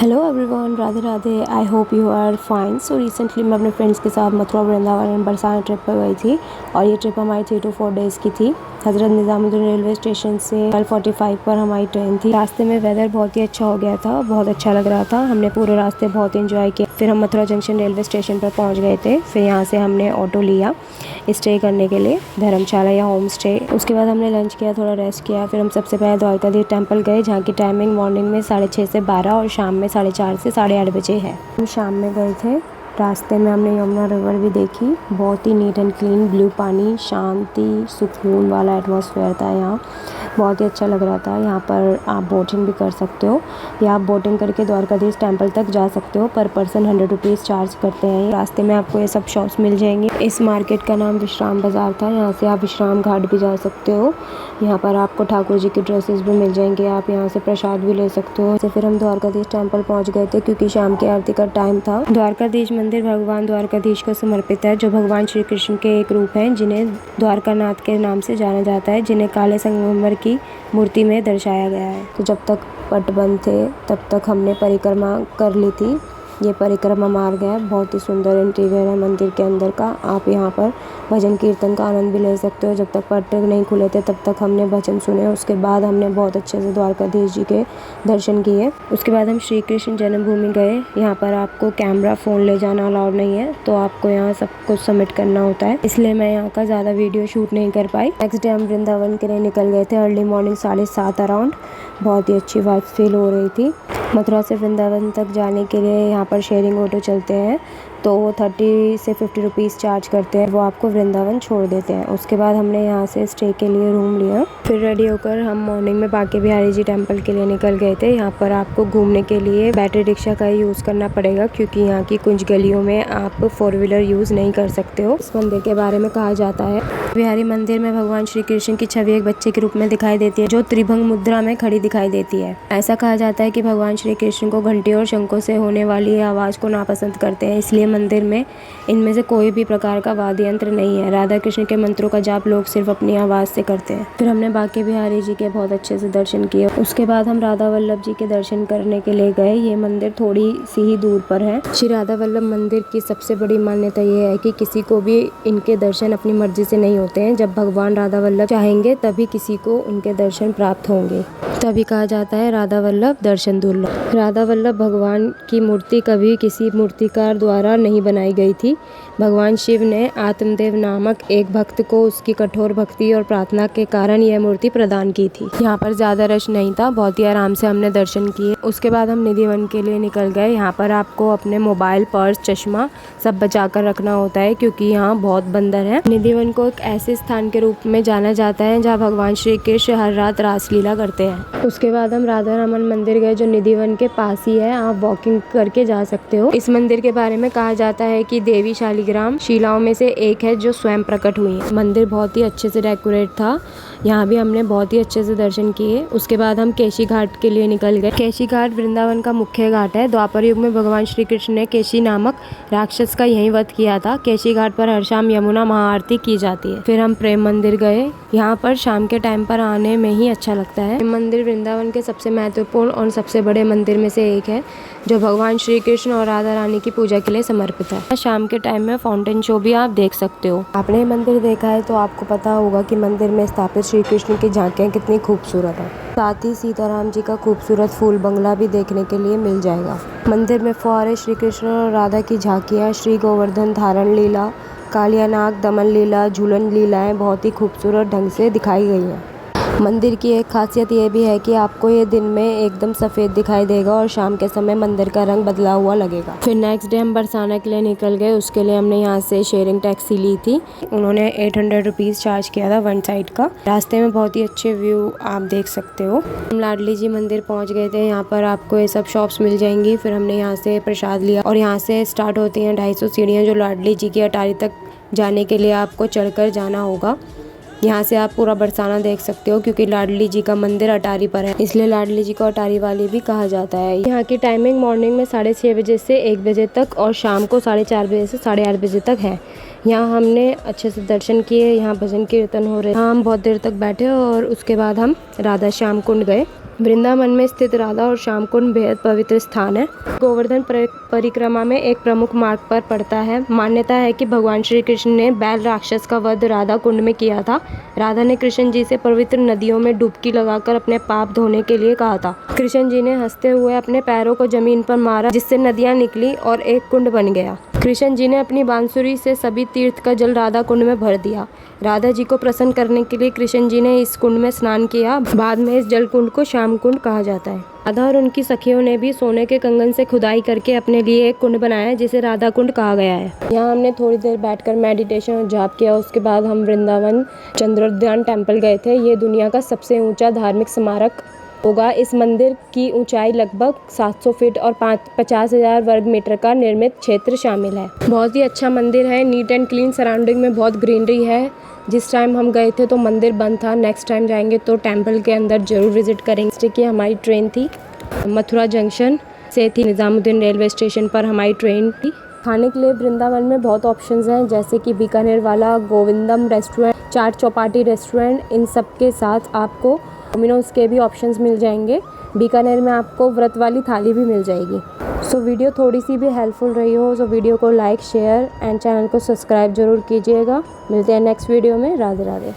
Hello everyone, Radhe Radhe. I hope you are fine. So recently मैं अपने friends के साथ मथुरा वृंदावन एंड बरसाना ट्रिप पर गई थी और ये ट्रिप हमारी 3 to 4 डेज़ की थी। हज़रत निज़ामुद्दीन रेलवे स्टेशन से 12:45 पर हमारी ट्रेन थी। रास्ते में वेदर बहुत ही अच्छा हो गया था, बहुत अच्छा लग रहा था। हमने पूरे रास्ते बहुत एंजॉय किया। फिर हम मथुरा जंक्शन रेलवे स्टेशन पर पहुँच गए थे। फिर यहाँ से हमने ऑटो लिया स्टे करने के लिए, धर्मशाला या होम स्टे। उसके बाद हमने लंच किया, थोड़ा रेस्ट किया। फिर हम सबसे पहले द्वारकाधीश टेम्पल गए, जहाँ की टाइमिंग मॉर्निंग में 6:30 से 12 और शाम में 4:30 से 8:30 बजे है। हम शाम में गए थे। रास्ते में हमने यमुना रिवर भी देखी। बहुत ही नीट एंड क्लीन ब्लू पानी, शांति, सुकून वाला एटमॉस्फेयर था यहाँ। बहुत ही अच्छा लग रहा था। यहाँ पर आप बोटिंग भी कर सकते हो या आप बोटिंग करके द्वारकाधीश टेम्पल तक जा सकते हो। पर पर्सन 100 रुपीज़ चार्ज करते हैं। रास्ते में आपको ये सब शॉप्स मिल जाएंगे। इस मार्केट का नाम विश्राम बाज़ार था। यहाँ से आप विश्राम घाट भी जा सकते हो। यहाँ पर आपको ठाकुर जी की ड्रेसेस भी मिल जाएंगे। आप यहाँ से प्रसाद भी ले सकते हो। फिर हम द्वारकाधीश टेम्पल पहुँच गए थे क्योंकि शाम की आरती का टाइम था। द्वारकाधीश मंदिर भगवान द्वारकाधीश को समर्पित है, जो भगवान श्री कृष्ण के एक रूप हैं, जिन्हें द्वारकानाथ के नाम से जाना जाता है, जिन्हें काले संगमरमर की मूर्ति में दर्शाया गया है। तो जब तक पट बंद थे तब तक हमने परिक्रमा कर ली थी। ये परिक्रमा मार्ग है। बहुत ही सुंदर इंटीरियर है मंदिर के अंदर का। आप यहाँ पर भजन कीर्तन का आनंद भी ले सकते हो। जब तक पट नहीं खुले थे तब तक हमने भजन सुने। उसके बाद हमने बहुत अच्छे से द्वारकाधीश जी के दर्शन किए। उसके बाद हम श्री कृष्ण जन्मभूमि गए। यहाँ पर आपको कैमरा फ़ोन ले जाना अलाउड नहीं है, तो आपको यहाँ सब कुछ सबमिट करना होता है, इसलिए मैं यहाँ का ज़्यादा वीडियो शूट नहीं कर पाई। नेक्स्ट डे हम वृंदावन के लिए निकल गए थे अर्ली मॉर्निंग 7:30 अराउंड। बहुत ही अच्छी वाइब फील हो रही थी। मथुरा से वृंदावन तक जाने के लिए यहाँ पर शेयरिंग ऑटो चलते हैं, तो वो 30 से 50 रुपीज़ चार्ज करते हैं। वो आपको वृंदावन छोड़ देते हैं। उसके बाद हमने यहाँ से स्टे के लिए रूम लिया। फिर रेडी होकर हम मॉर्निंग में बांके बिहारी जी टेम्पल के लिए निकल गए थे। यहाँ पर आपको घूमने के लिए बैटरी रिक्शा का ही यूज़ करना पड़ेगा, क्योंकि यहाँ की कुछ गलियों में आप 4 व्हीलर यूज़ नहीं कर सकते हो। इस मंदिर के बारे में कहा जाता है, बिहारी मंदिर में भगवान श्री कृष्ण की छवि एक बच्चे के रूप में दिखाई देती है, जो त्रिभंग मुद्रा में खड़ी दिखाई देती है। ऐसा कहा जाता है कि भगवान श्री कृष्ण को घंटी और शंखों से होने वाली आवाज़ को नापसंद करते हैं, इसलिए मंदिर में इनमें से कोई भी प्रकार का वाद्य यंत्र नहीं है। राधा कृष्ण के मंत्रों का जाप लोग सिर्फ अपनी आवाज़ से करते हैं। फिर हमने बांके बिहारी जी के बहुत अच्छे से दर्शन किए। उसके बाद हम राधा वल्लभ जी के दर्शन करने के लिए गए। ये मंदिर थोड़ी सी ही दूर पर है। श्री राधा वल्लभ मंदिर की सबसे बड़ी मान्यता ये है कि किसी को भी इनके दर्शन अपनी मर्जी से नहीं होते हैं। जब भगवान राधा वल्लभ चाहेंगे तभी किसी को उनके दर्शन प्राप्त होंगे। तभी कहा जाता है राधा वल्लभ दर्शन दुर्लभ। राधा वल्लभ भगवान की मूर्ति कभी किसी मूर्तिकार द्वारा नहीं बनाई गई थी। भगवान शिव ने आत्मदेव नामक एक भक्त को उसकी कठोर भक्ति और प्रार्थना के कारण यह मूर्ति प्रदान की थी। यहाँ पर ज़्यादा रश नहीं था, बहुत ही आराम से हमने दर्शन किए। उसके बाद हम निधिवन के लिए निकल गए। यहाँ पर आपको अपने मोबाइल, पर्स, चश्मा सब बचा कर रखना होता है, क्योंकि यहाँ बहुत बंदर है। निधिवन को एक ऐसे स्थान के रूप में जाना जाता है जहाँ भगवान श्री कृष्ण हर रात रासलीला करते हैं। उसके बाद हम राधा रमन मंदिर गए, जो निधिवन के पास ही है। आप वॉकिंग करके जा सकते हो। इस मंदिर के बारे में कहा जाता है कि देवी शालिग्राम शिलाओं में से एक है जो स्वयं प्रकट हुई है। मंदिर बहुत ही अच्छे से डेकोरेट था। यहाँ भी हमने बहुत ही अच्छे से दर्शन किए। उसके बाद हम केशी घाट के लिए निकल गए। केशी घाट वृंदावन का मुख्य घाट है। द्वापर युग में भगवान श्री कृष्ण ने केशी नामक राक्षस का यहीं वध किया था। केशी घाट पर हर शाम यमुना महाआरती की जाती है। फिर हम प्रेम मंदिर गए। यहाँ पर शाम के टाइम पर आने में ही अच्छा लगता है। प्रेम मंदिर वृंदावन के सबसे महत्वपूर्ण और सबसे बड़े मंदिर में से एक है, जो भगवान श्री कृष्ण और राधा रानी की पूजा के लिए समर्पित है। शाम के टाइम में फाउंटेन शो भी आप देख सकते हो। आपने मंदिर देखा है तो आपको पता होगा कि मंदिर में स्थापित श्री कृष्ण की झांकियाँ कितनी खूबसूरत है। साथ ही सीताराम जी का खूबसूरत फूल बंगला भी देखने के लिए मिल जाएगा। मंदिर में फुहारे, श्री कृष्ण और राधा की झांकियाँ, श्री गोवर्धन धारण लीला, कालियानाग दमन लीला, झूलन लीलाएं बहुत ही खूबसूरत ढंग से दिखाई गई हैं। मंदिर की एक खासियत ये भी है कि आपको ये दिन में एकदम सफ़ेद दिखाई देगा और शाम के समय मंदिर का रंग बदला हुआ लगेगा। फिर नेक्स्ट डे हम बरसाना के लिए निकल गए। उसके लिए हमने यहाँ से शेयरिंग टैक्सी ली थी। उन्होंने 800 रुपीज़ चार्ज किया था वन साइड का। रास्ते में बहुत ही अच्छे व्यू आप देख सकते हो। हम लाडली जी मंदिर पहुँच गए थे। यहाँ पर आपको ये सब शॉप्स मिल जाएंगी। फिर हमने यहाँ से प्रसाद लिया और यहाँ से स्टार्ट होती हैं 250 सीढ़ियाँ, जो लाडली जी की अटारी तक जाने के लिए आपको चढ़कर जाना होगा। यहाँ से आप पूरा बरसाना देख सकते हो, क्योंकि लाडली जी का मंदिर अटारी पर है, इसलिए लाडली जी को अटारी वाली भी कहा जाता है। यहाँ की टाइमिंग मॉर्निंग में 6:30 बजे से 1 बजे तक और शाम को 4:30 बजे से 8:30 बजे तक है। यहाँ हमने अच्छे से दर्शन किए। यहाँ भजन कीर्तन हो रहे। यहाँ हम बहुत देर तक बैठे और उसके बाद हम राधा श्याम कुंड गए। वृंदावन में स्थित राधा और श्याम कुंड बेहद पवित्र स्थान है। गोवर्धन परिक्रमा में एक प्रमुख मार्ग पर पड़ता है। मान्यता है कि भगवान श्री कृष्ण ने बैल राक्षस का वध राधा कुंड में किया था। राधा ने कृष्ण जी से पवित्र नदियों में डुबकी लगाकर अपने पाप धोने के लिए कहा था। कृष्ण जी ने हंसते हुए अपने पैरों को जमीन पर मारा, जिससे नदियां निकली और एक कुंड बन गया। कृष्ण जी ने अपनी बांसुरी से सभी तीर्थ का जल राधा कुंड में भर दिया। राधा जी को प्रसन्न करने के लिए कृष्ण जी ने इस कुंड में स्नान किया। बाद में इस जल कुंड को श्याम कुंड कहा जाता है। राधा और उनकी सखियों ने भी सोने के कंगन से खुदाई करके अपने लिए एक कुंड बनाया, जिसे राधा कुंड कहा गया है। यहाँ हमने थोड़ी देर बैठकर मेडिटेशन और जाप किया। उसके बाद हम वृंदावन चंद्रोद्यान टेम्पल गए थे। ये दुनिया का सबसे ऊंचा धार्मिक स्मारक होगा। इस मंदिर की ऊंचाई लगभग 700 फीट और 50,000 वर्ग मीटर का निर्मित क्षेत्र शामिल है। बहुत ही अच्छा मंदिर है, नीट एंड क्लीन, सराउंडिंग में बहुत ग्रीनरी है। जिस टाइम हम गए थे तो मंदिर बंद था। नेक्स्ट टाइम जाएंगे तो टेम्पल के अंदर जरूर विजिट करेंगे। कि हमारी ट्रेन थी मथुरा जंक्शन से थी निज़ामुद्दीन रेलवे स्टेशन पर हमारी ट्रेन थी। खाने के लिए वृंदावन में बहुत ऑप्शंस हैं, जैसे कि बीकानेर वाला गोविंदम रेस्टोरेंट, चाट चौपाटी रेस्टोरेंट, इन सब के साथ आपको डोमिनोज के भी ऑप्शंस मिल जाएंगे। बीकानेर में आपको व्रत वाली थाली भी मिल जाएगी। सो वीडियो थोड़ी सी भी हेल्पफुल रही हो तो वीडियो को लाइक, शेयर एंड चैनल को सब्सक्राइब जरूर कीजिएगा। मिलते हैं नेक्स्ट वीडियो में। राधे राधे।